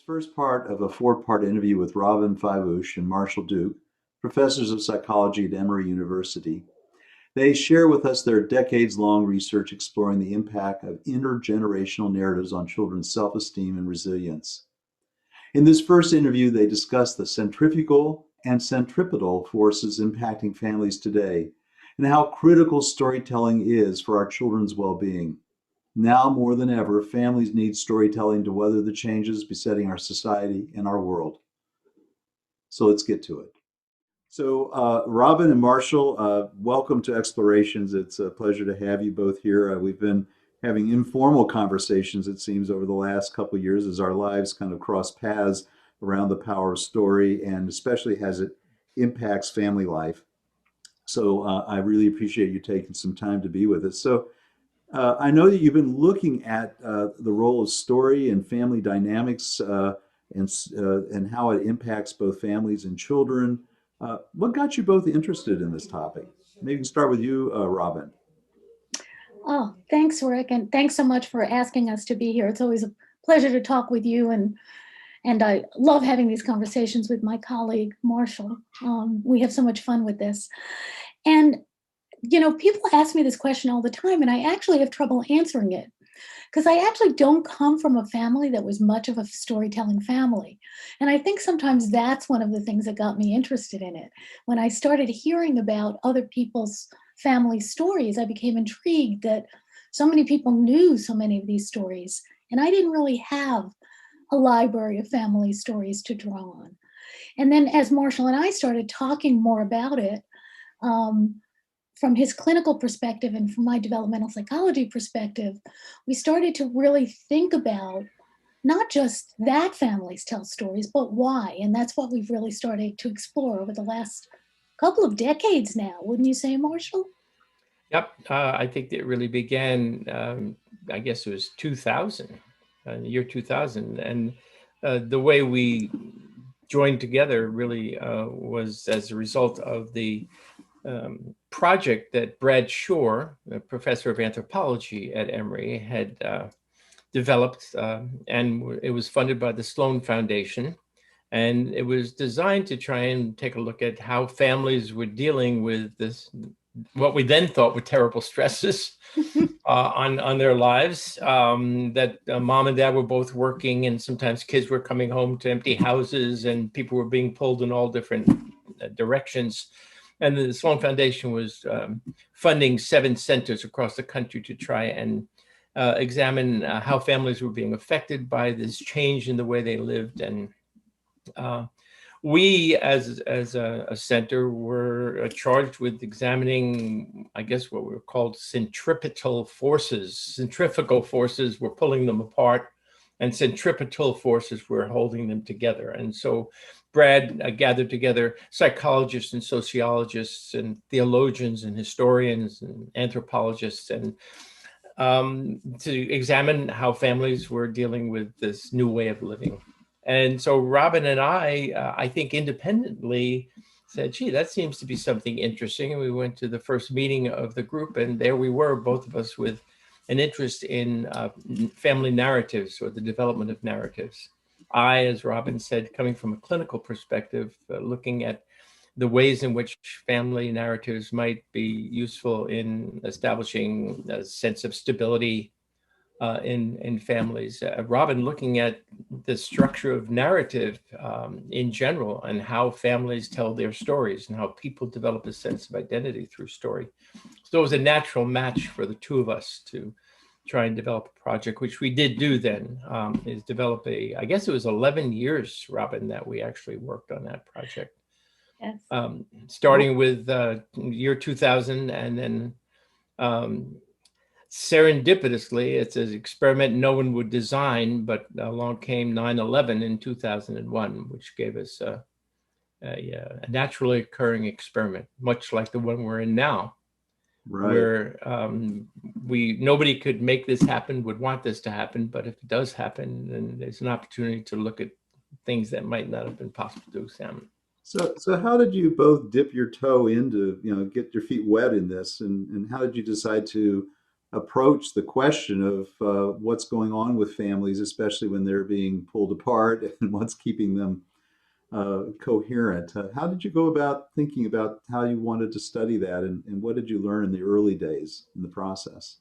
First part of a four-part interview with Robyn Fivush and Marshall Duke, professors of psychology at Emory University. They share with us their decades-long research exploring the impact of intergenerational narratives on children's self-esteem and resilience. In this first interview, they discuss the centrifugal and centripetal forces impacting families today and how critical storytelling is for our children's well-being. Now more than ever, families need storytelling to weather the changes besetting our society and our world. So let's get to it. So, Robyn and Marshall, welcome to Explorations. It's a pleasure to have you both here. We've been having informal conversations, it seems, over the last couple of years as our lives kind of cross paths around the power of story, and especially as it impacts family life. So, I really appreciate you taking some time to be with us. So, I know that you've been looking at the role of story and family dynamics and how it impacts both families and children. What got you both interested in this topic? Maybe we can start with you, Robyn. Oh, thanks, Rick, and thanks so much for asking us to be here. It's always a pleasure to talk with you, and I love having these conversations with my colleague Marshall. We have so much fun with this, and people ask me this question all the time, and I actually have trouble answering it because I actually don't come from a family that was much of a storytelling family. And I think sometimes that's one of the things that got me interested in it. When I started hearing about other people's family stories, I became intrigued that so many people knew so many of these stories, and I didn't really have a library of family stories to draw on. And then as Marshall and I started talking more about it, from his clinical perspective and from my developmental psychology perspective, we started to really think about not just that families tell stories, but why. And that's what we've really started to explore over the last couple of decades now, wouldn't you say, Marshall? Yep, I think it really began, I guess it was 2000, the year 2000. And the way we joined together really was as a result of the project that Brad Shore, a professor of anthropology at Emory, had developed, and it was funded by the Sloan Foundation. And it was designed to try and take a look at how families were dealing with this, what we then thought were terrible stresses on their lives, that mom and dad were both working, and sometimes kids were coming home to empty houses and people were being pulled in all different directions. And the Sloan Foundation was funding 7 centers across the country to try and examine how families were being affected by this change in the way they lived. And we, as a center, were charged with examining, I guess, what were called centripetal forces. Centrifugal forces were pulling them apart, and centripetal forces were holding them together. And so Brad gathered together psychologists and sociologists and theologians and historians and anthropologists and to examine how families were dealing with this new way of living. And so Robyn and I think independently said, gee, that seems to be something interesting. And we went to the first meeting of the group, and there we were, both of us with an interest in family narratives or the development of narratives. I, as Robyn said, coming from a clinical perspective, looking at the ways in which family narratives might be useful in establishing a sense of stability in families. Robyn looking at the structure of narrative in general and how families tell their stories and how people develop a sense of identity through story. So it was a natural match for the two of us to try and develop a project, which we did do then, is develop I guess it was 11 years, Robyn, that we actually worked on that project. Yes. Starting with year 2000, and then serendipitously, it's an experiment no one would design, but along came 9/11 in 2001, which gave us a naturally occurring experiment, much like the one we're in now. Right. Where nobody could make this happen, would want this to happen, but if it does happen, then there's an opportunity to look at things that might not have been possible to examine. So how did you both dip your toe into, get your feet wet in this, and how did you decide to approach the question of what's going on with families, especially when they're being pulled apart, and what's keeping them coherent? How did you go about thinking about how you wanted to study that, and what did you learn in the early days in the process?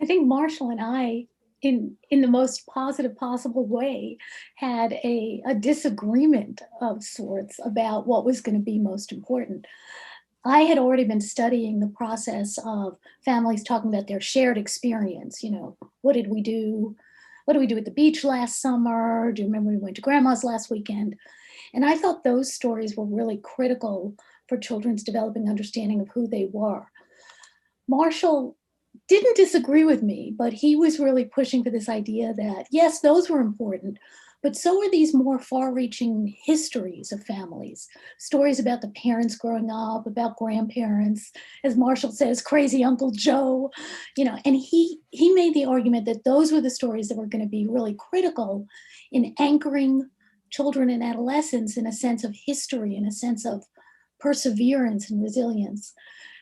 I think Marshall and I, in the most positive possible way, had a disagreement of sorts about what was going to be most important. I had already been studying the process of families talking about their shared experience. What did we do? What did we do at the beach last summer? Do you remember we went to grandma's last weekend? And I thought those stories were really critical for children's developing understanding of who they were. Marshall didn't disagree with me, but he was really pushing for this idea that, yes, those were important, but so are these more far-reaching histories of families, stories about the parents growing up, about grandparents, as Marshall says, crazy Uncle Joe, and he made the argument that those were the stories that were going to be really critical in anchoring children and adolescents in a sense of history, in a sense of perseverance and resilience.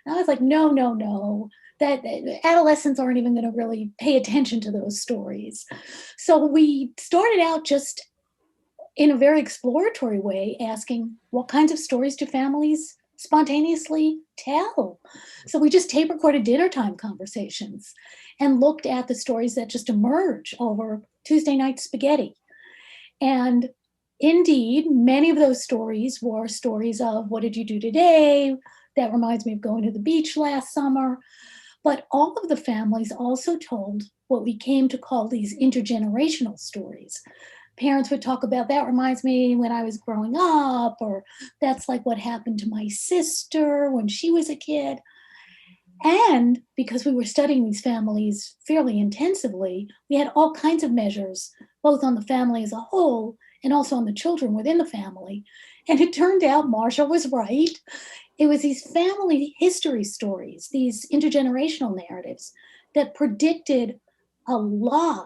And I was like, no, no, no, that adolescents aren't even going to really pay attention to those stories. So we started out just in a very exploratory way, asking what kinds of stories do families spontaneously tell? So we just tape recorded dinner time conversations and looked at the stories that just emerge over Tuesday night spaghetti. And indeed, many of those stories were stories of, what did you do today? That reminds me of going to the beach last summer. But all of the families also told what we came to call these intergenerational stories. Parents would talk about, that reminds me when I was growing up, or that's like what happened to my sister when she was a kid. And because we were studying these families fairly intensively, we had all kinds of measures, both on the family as a whole and also on the children within the family. And it turned out Marshall was right. It was these family history stories, these intergenerational narratives that predicted a lot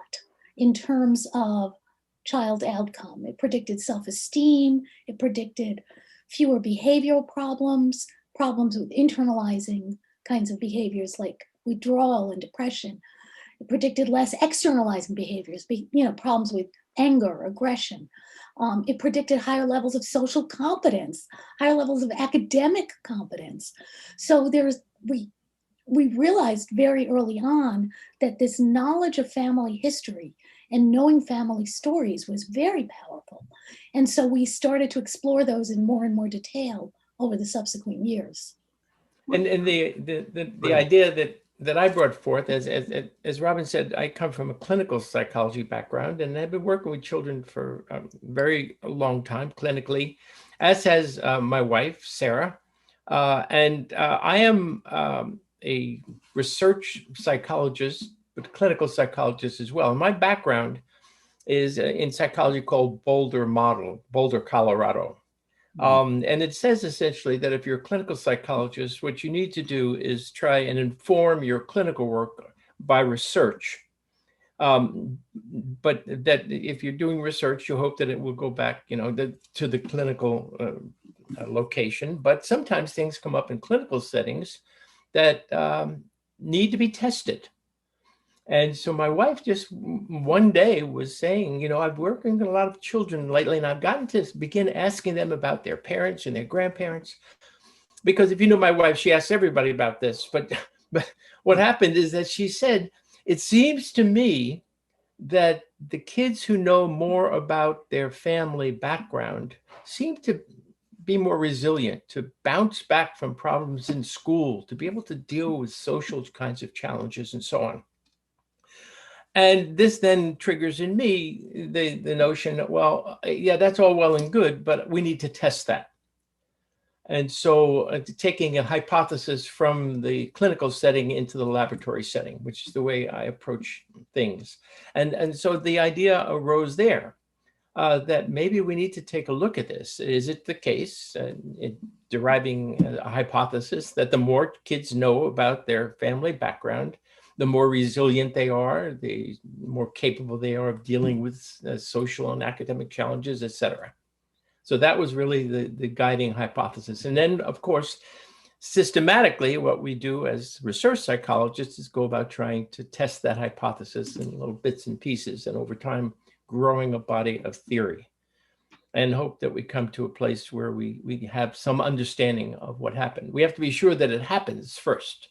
in terms of child outcome. It predicted self-esteem, it predicted fewer behavioral problems, problems with internalizing kinds of behaviors like withdrawal and depression. It predicted less externalizing behaviors, problems with anger, aggression. It predicted higher levels of social competence, higher levels of academic competence. So we realized very early on that this knowledge of family history and knowing family stories was very powerful. And so we started to explore those in more detail over the subsequent years. And the idea that I brought forth, as Robyn said, I come from a clinical psychology background, and I've been working with children for a very long time clinically, as has my wife, Sarah. I am a research psychologist, but clinical psychologist as well. And my background is in psychology called Boulder, Colorado. And it says essentially that if you're a clinical psychologist, what you need to do is try and inform your clinical work by research. But that if you're doing research, you hope that it will go back, to the clinical location. But sometimes things come up in clinical settings that need to be tested. And so my wife just one day was saying, I've worked with a lot of children lately, and I've gotten to begin asking them about their parents and their grandparents. Because if you know my wife, she asks everybody about this. But what happened is that she said, it seems to me that the kids who know more about their family background seem to be more resilient, to bounce back from problems in school, to be able to deal with social kinds of challenges and so on. And this then triggers in me the notion that, well, yeah, that's all well and good, but we need to test that. And so taking a hypothesis from the clinical setting into the laboratory setting, which is the way I approach things. And so the idea arose there that maybe we need to take a look at this. Is it the case, in deriving a hypothesis, that the more kids know about their family background, the more resilient they are, the more capable they are of dealing with social and academic challenges, et cetera. So that was really the guiding hypothesis. And then, of course, systematically, what we do as research psychologists is go about trying to test that hypothesis in little bits and pieces, and over time, growing a body of theory, and hope that we come to a place where we have some understanding of what happened. We have to be sure that it happens first,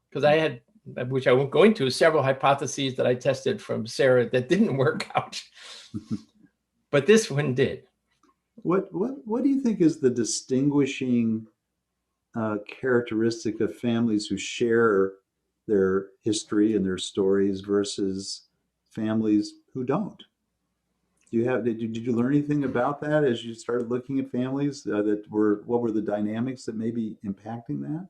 because I had, which I won't go into, several hypotheses that I tested from Sarah that didn't work out, but this one did. What do you think is the distinguishing characteristic of families who share their history and their stories versus families who don't? Did you learn anything about that as you started looking at families what were the dynamics that may be impacting that?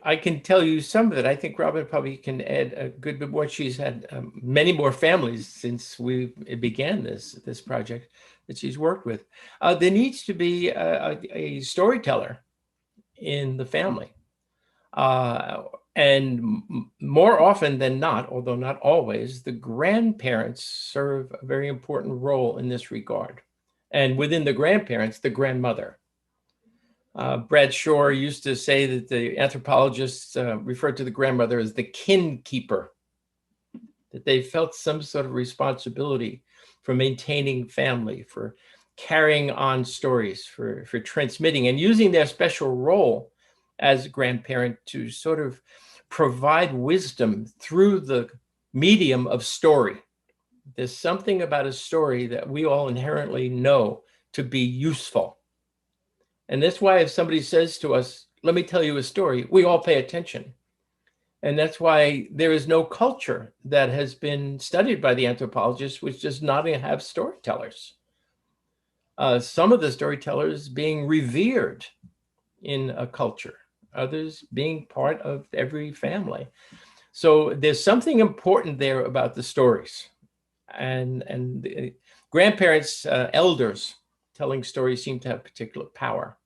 I can tell you some of it. I think Robyn probably can add a good bit more. She's had many more families since we began this project that she's worked with. There needs to be a storyteller in the family. And more often than not, although not always, the grandparents serve a very important role in this regard. And within the grandparents, the grandmother. Brad Shore used to say that the anthropologists referred to the grandmother as the kin keeper, that they felt some sort of responsibility for maintaining family, for carrying on stories, for transmitting, and using their special role as a grandparent to sort of provide wisdom through the medium of story. There's something about a story that we all inherently know to be useful. And that's why if somebody says to us, let me tell you a story, we all pay attention. And that's why there is no culture that has been studied by the anthropologists which does not have storytellers. Some of the storytellers being revered in a culture, others being part of every family. So there's something important there about the stories. And the grandparents, elders telling stories seem to have particular power.